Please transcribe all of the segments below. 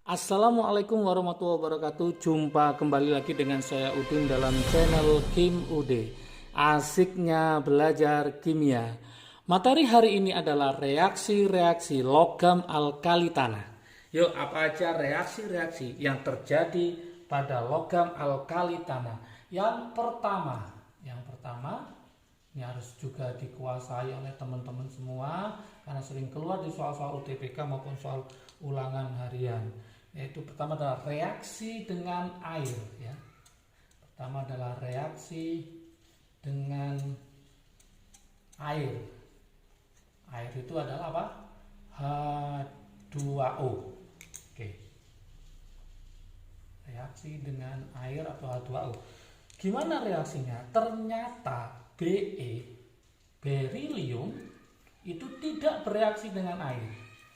Assalamualaikum warahmatullahi wabarakatuh. Jumpa kembali lagi dengan saya Udin dalam channel Kim Ude. Asiknya belajar kimia. Materi hari ini adalah reaksi-reaksi logam alkali tanah. Yuk, apa aja reaksi-reaksi yang terjadi pada logam alkali tanah? Yang pertama ini harus juga dikuasai oleh teman-teman semua karena sering keluar di soal-soal UTBK maupun soal ulangan harian. Yaitu pertama adalah reaksi dengan air, ya. Pertama adalah reaksi dengan air. Air itu adalah apa? H2O. Oke. Reaksi dengan air atau H2O. Gimana reaksinya? Ternyata berilium itu tidak bereaksi dengan air.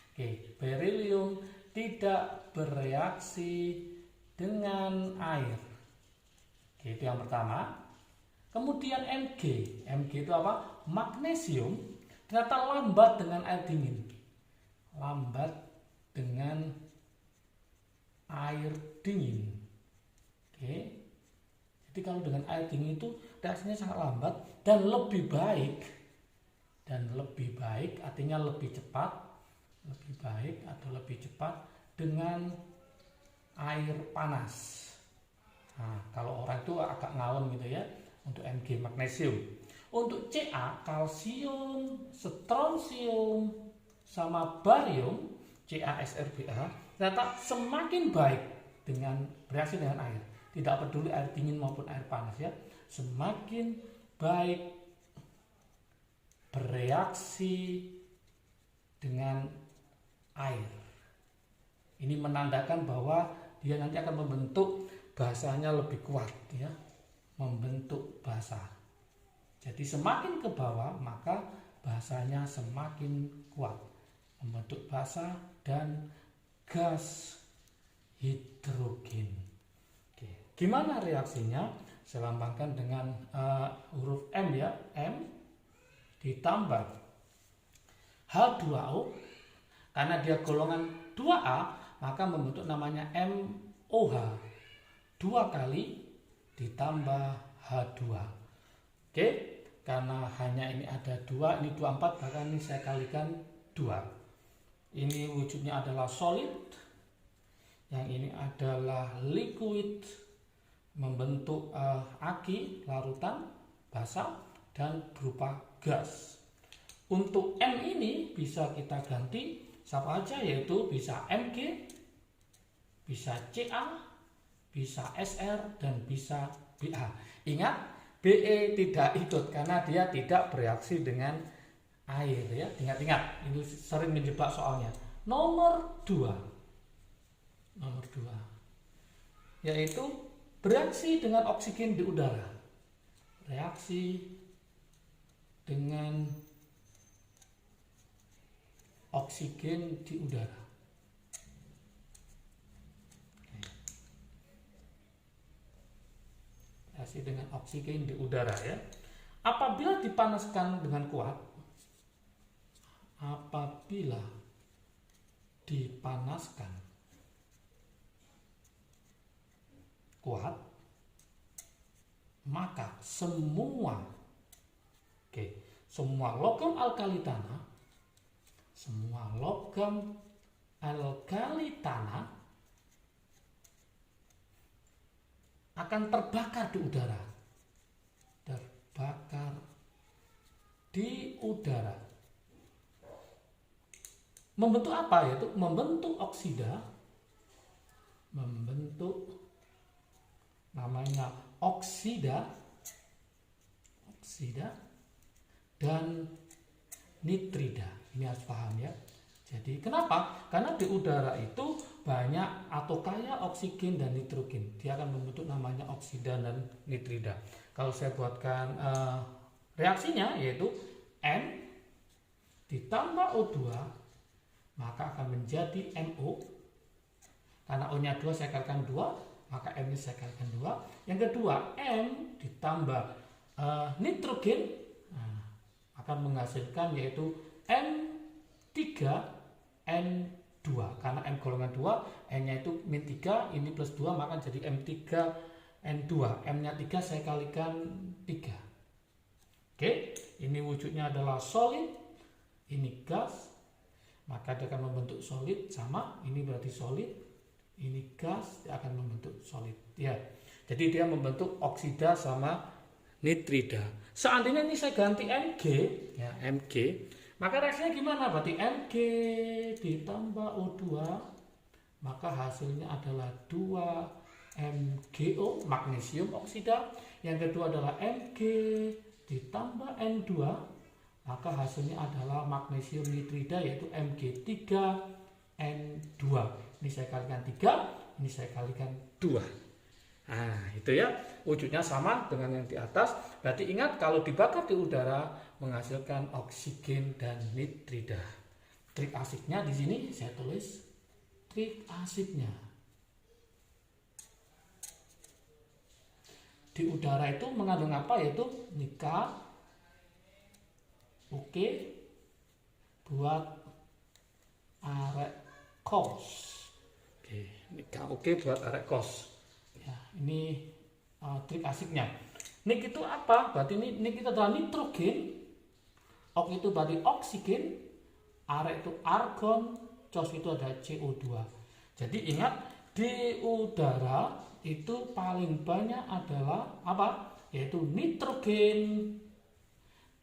Oke, berilium tidak bereaksi dengan air. Oke, itu yang pertama. Kemudian Mg itu apa? Magnesium ternyata lambat dengan air dingin. Lambat dengan air dingin. Oke. Jadi kalau dengan air dingin itu reaksinya sangat lambat dan lebih baik. Artinya lebih cepat. Lebih baik atau lebih cepat dengan air panas. Nah, kalau orang itu agak ngawang gitu ya untuk Mg magnesium. Untuk Ca kalsium, strontium sama barium CaSrBa ternyata semakin baik dengan bereaksi dengan air. Tidak peduli air dingin maupun air panas ya. Semakin baik bereaksi dengan air. Ini menandakan bahwa dia nanti akan membentuk basanya lebih kuat ya. Membentuk basa. Jadi semakin ke bawah maka basanya semakin kuat. Membentuk basa dan gas hidrogen. Oke. Gimana reaksinya? Saya lambangkan dengan huruf M ya. M ditambah H2O. Karena dia golongan 2A, maka membentuk namanya MOH. 2 kali ditambah H2. Oke, karena hanya ini ada 2, ini 24, bahkan ini saya kalikan 2. Ini wujudnya adalah solid, yang ini adalah liquid, membentuk aki, larutan, basa, dan berupa gas. Untuk M ini bisa kita ganti siapa aja, yaitu bisa Mg, bisa Ca, bisa Sr, dan bisa Ba. Ingat, Be tidak ikut karena dia tidak bereaksi dengan air ya. Ingat, ini sering menjebak soalnya. Nomor 2 yaitu bereaksi dengan oksigen di udara. Reaksi dengan oksigen di udara. Reaksi dengan oksigen di udara ya. Apabila dipanaskan dengan kuat, maka semua logam alkali tanah akan terbakar di udara. Membentuk apa? Yaitu membentuk oksida, namanya oksida dan nitrida. Ini harus paham ya. Jadi kenapa? Karena di udara itu banyak atau kaya oksigen dan nitrogen. Dia akan membentuk namanya oksida dan nitrida. Kalau saya buatkan reaksinya yaitu N ditambah O2 maka akan menjadi MO. Karena O-nya 2 saya kalikan 2, maka M-nya saya kalikan 2. Yang kedua, M ditambah nitrogen akan menghasilkan yaitu M3N 2. Karena M golongan 2, N-nya itu min 3, ini plus 2, maka jadi M3N2. M-nya 3 saya kalikan 3. Oke, ini wujudnya adalah solid, ini gas, maka dia akan membentuk solid sama, ini berarti solid, ini gas, dia akan membentuk solid. Ya, jadi dia membentuk oksida sama nitrida. Seandainya ini saya ganti Mg, ya Mg, maka reaksinya gimana? Berarti Mg ditambah O2, maka hasilnya adalah 2MgO, magnesium oksida. Yang kedua adalah Mg ditambah N2, maka hasilnya adalah magnesium nitrida, yaitu Mg3N2. Ini saya kalikan 3, ini saya kalikan 2. Nah, itu ya, wujudnya sama dengan yang di atas. Berarti ingat, kalau dibakar di udara menghasilkan oksigen dan nitrida. Trik asiknya di sini saya tulis trik asiknya. Di udara itu mengandung apa? Yaitu nika. Oke, buat arek kos. Oke, nika oke buat arek kos. Ya, ini trik asiknya. Nik itu apa? Berarti nik itu adalah nitrogen. Ok itu berarti oksigen. Arek itu argon. Cos itu ada CO2. Jadi ingat, di udara itu paling banyak adalah apa? Yaitu nitrogen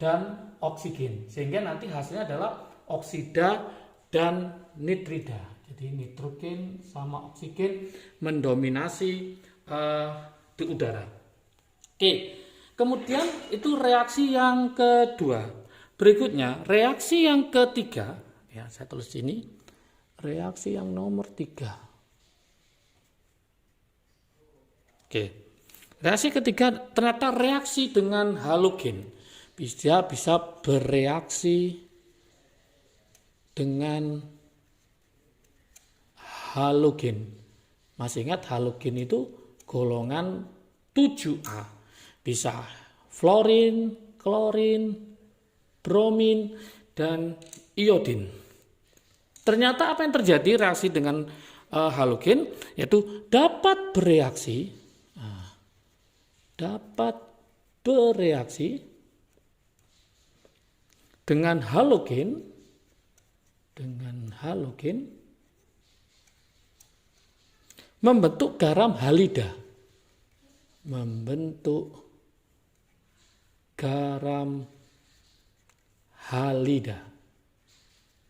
dan oksigen. Sehingga nanti hasilnya adalah oksida dan nitrida. Jadi nitrogen sama oksigen mendominasi di udara. Oke, kemudian itu reaksi yang kedua. Berikutnya reaksi yang ketiga, ya saya tulis sini, reaksi yang nomor 3. Oke, reaksi ketiga ternyata reaksi dengan halogen. Bisa bereaksi dengan halogen. Masih ingat halogen itu golongan 7A. Bisa fluorin, klorin, bromin, dan iodin. Ternyata apa yang terjadi reaksi dengan halogen, yaitu dapat bereaksi dengan halogen membentuk garam halida.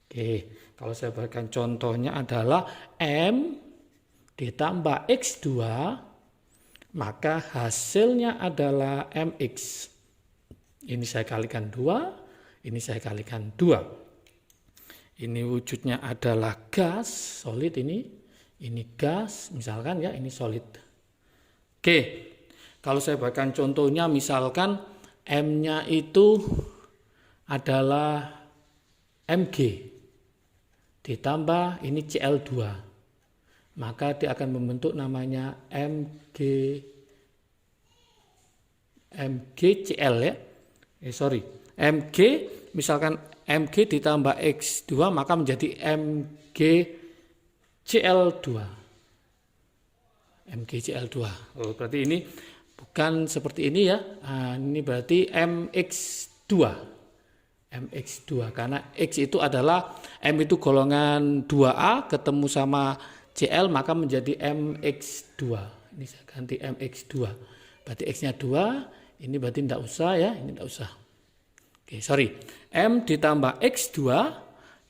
Oke, kalau saya berikan contohnya adalah M ditambah X2, maka hasilnya adalah MX. Ini saya kalikan 2, ini saya kalikan 2. Ini wujudnya adalah gas, solid ini gas, misalkan ya, ini solid. Oke, kalau saya berikan contohnya, misalkan M-nya itu adalah Mg ditambah ini Cl2, maka dia akan membentuk namanya MgCl ya. Mg, misalkan Mg ditambah X2 maka menjadi MgCl2. MgCl2. Oh, berarti ini bukan seperti ini ya. Nah, ini berarti MX2. MX2 karena X itu adalah M itu golongan 2A ketemu sama Cl maka menjadi MX2. Ini saya ganti MX2. Berarti X-nya 2, ini berarti tidak usah ya, ini tidak usah. Oke, M ditambah X2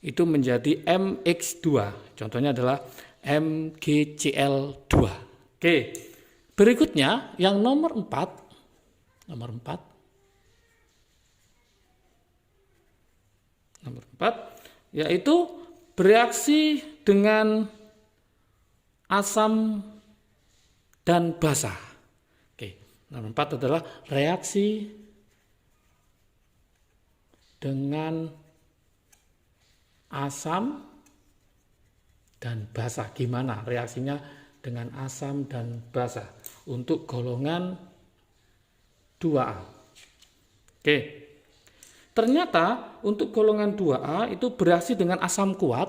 itu menjadi MX2. Contohnya adalah MgCl2. Oke. Berikutnya yang nomor 4. Nomor 4 yaitu bereaksi dengan asam dan basa. Oke, nomor 4 adalah reaksi dengan asam dan basa. Gimana reaksinya dengan asam dan basa untuk golongan 2A? Oke. Ternyata untuk golongan 2A itu bereaksi dengan asam kuat,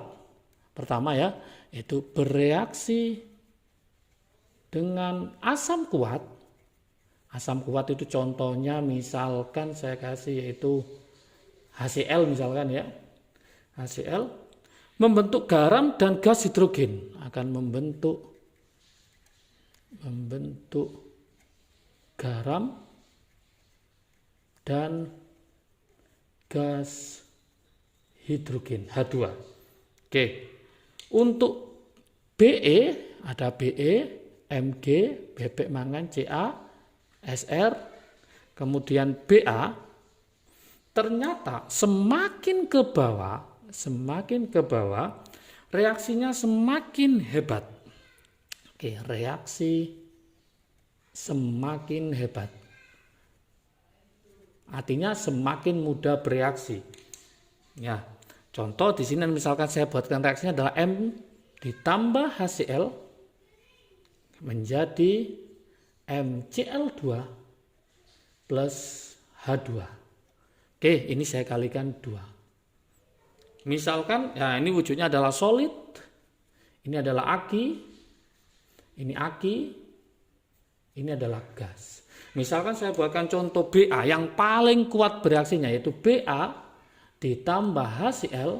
pertama ya, itu bereaksi dengan asam kuat. Asam kuat itu contohnya misalkan saya kasih yaitu HCl misalkan ya. HCl membentuk garam dan gas hidrogen, akan membentuk garam dan gas hidrogen H2. Oke. Untuk Be ada Be, Mg, bebek mangan Ca, Sr, kemudian Ba. Ternyata semakin ke bawah reaksinya semakin hebat. Oke, reaksi semakin hebat. Artinya semakin mudah bereaksi. Ya, contoh di sini misalkan saya buatkan reaksinya adalah M ditambah HCl menjadi MCl2 plus H2. Oke, ini saya kalikan 2. Misalkan, ya ini wujudnya adalah solid, ini adalah aki, ini adalah gas. Misalkan saya buatkan contoh Ba yang paling kuat bereaksinya yaitu Ba ditambah HCl,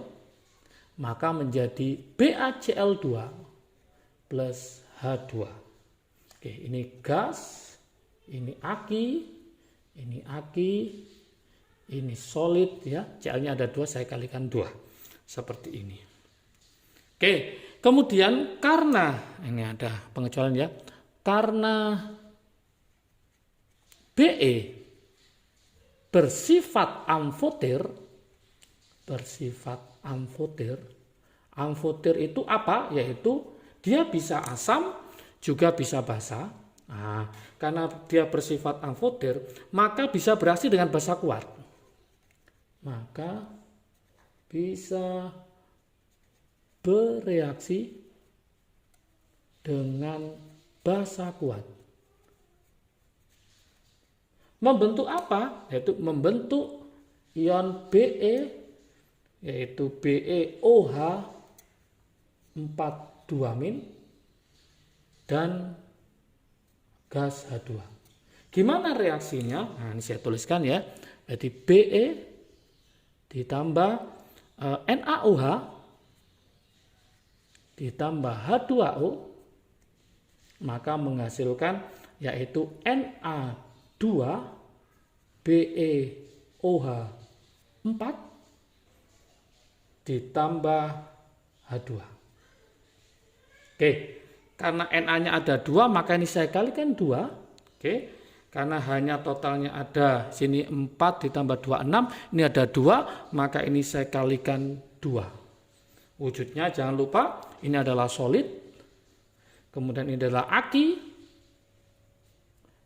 maka menjadi BaCl2 plus H2. Oke, ini gas, ini aki, ini solid ya. Cl-nya ada 2, saya kalikan 2. Seperti ini. Oke, kemudian karena ini ada pengecualian ya. Karena Be bersifat amfoter. Amfoter itu apa? Yaitu dia bisa asam juga bisa basa. Nah, karena dia bersifat amfoter, maka bisa bereaksi dengan basa kuat. Maka bisa bereaksi dengan basa kuat. Membentuk apa? Yaitu membentuk ion Be, yaitu BeOH 4,2- dan gas H2. Gimana reaksinya? Nah, ini saya tuliskan ya. Jadi Be ditambah NaOH ditambah H2O, maka menghasilkan yaitu Na2 BeOH 4 ditambah H2. Oke, karena Na-nya ada 2, maka ini saya kalikan 2. Oke, karena hanya totalnya ada sini 4 ditambah 2, 6. Ini ada 2, maka ini saya kalikan 2. Wujudnya jangan lupa, ini adalah solid. Kemudian ini adalah aki.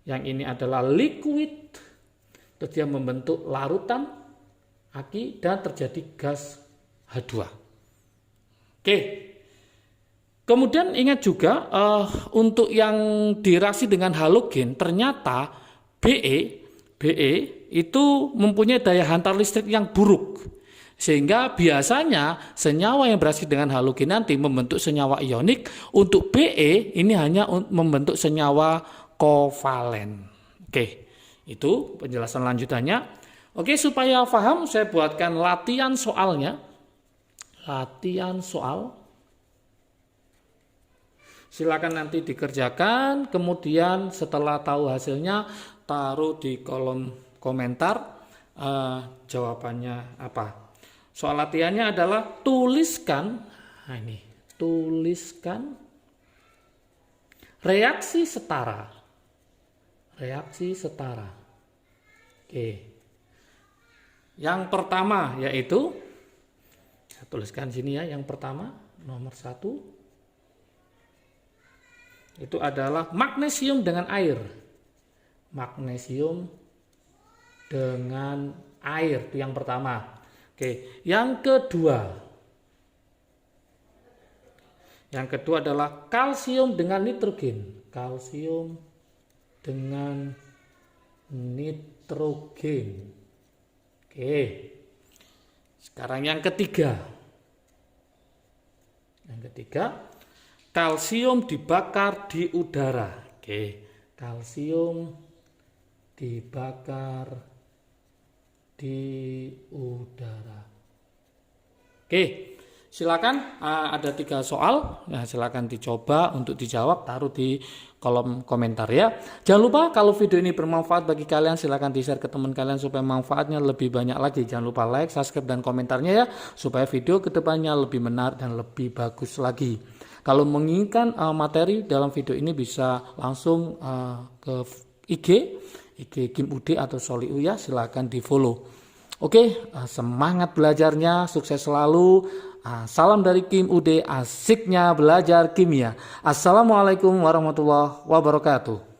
Yang ini adalah liquid. Terus dia membentuk larutan aki dan terjadi gas H2. Oke. Kemudian ingat juga untuk yang direaksi dengan halogen, ternyata Be itu mempunyai daya hantar listrik yang buruk. Sehingga biasanya senyawa yang bereaksi dengan halogen nanti membentuk senyawa ionik. Untuk Be ini hanya membentuk senyawa kovalen. Oke, itu penjelasan lanjutannya. Oke, supaya paham saya buatkan latihan soalnya. Latihan soal. Silakan nanti dikerjakan, kemudian setelah tahu hasilnya taruh di kolom komentar jawabannya apa. Soal latihannya adalah tuliskan, nah ini, tuliskan reaksi setara. Reaksi setara. Oke. Yang pertama yaitu, saya tuliskan sini ya, yang pertama nomor 1. Itu adalah magnesium dengan air. Magnesium dengan air itu yang pertama. Oke, yang kedua. Yang kedua adalah kalsium dengan nitrogen. Kalsium dengan nitrogen. Oke. Sekarang yang ketiga. Yang ketiga, kalsium dibakar di udara. Oke, kalsium dibakar di udara. Oke, silakan, ada 3 soal. Nah, silakan dicoba untuk dijawab, taruh di kolom komentar ya. Jangan lupa kalau video ini bermanfaat bagi kalian, silakan di-share ke teman kalian supaya manfaatnya lebih banyak lagi. Jangan lupa like, subscribe, dan komentarnya ya, supaya video kedepannya lebih menarik dan lebih bagus lagi. Kalau menginginkan materi dalam video ini bisa langsung ke IG Kim Ude atau Soliu ya, silakan di follow. Oke, semangat belajarnya, sukses selalu. Salam dari Kim Ude, asiknya belajar kimia. Assalamualaikum warahmatullahi wabarakatuh.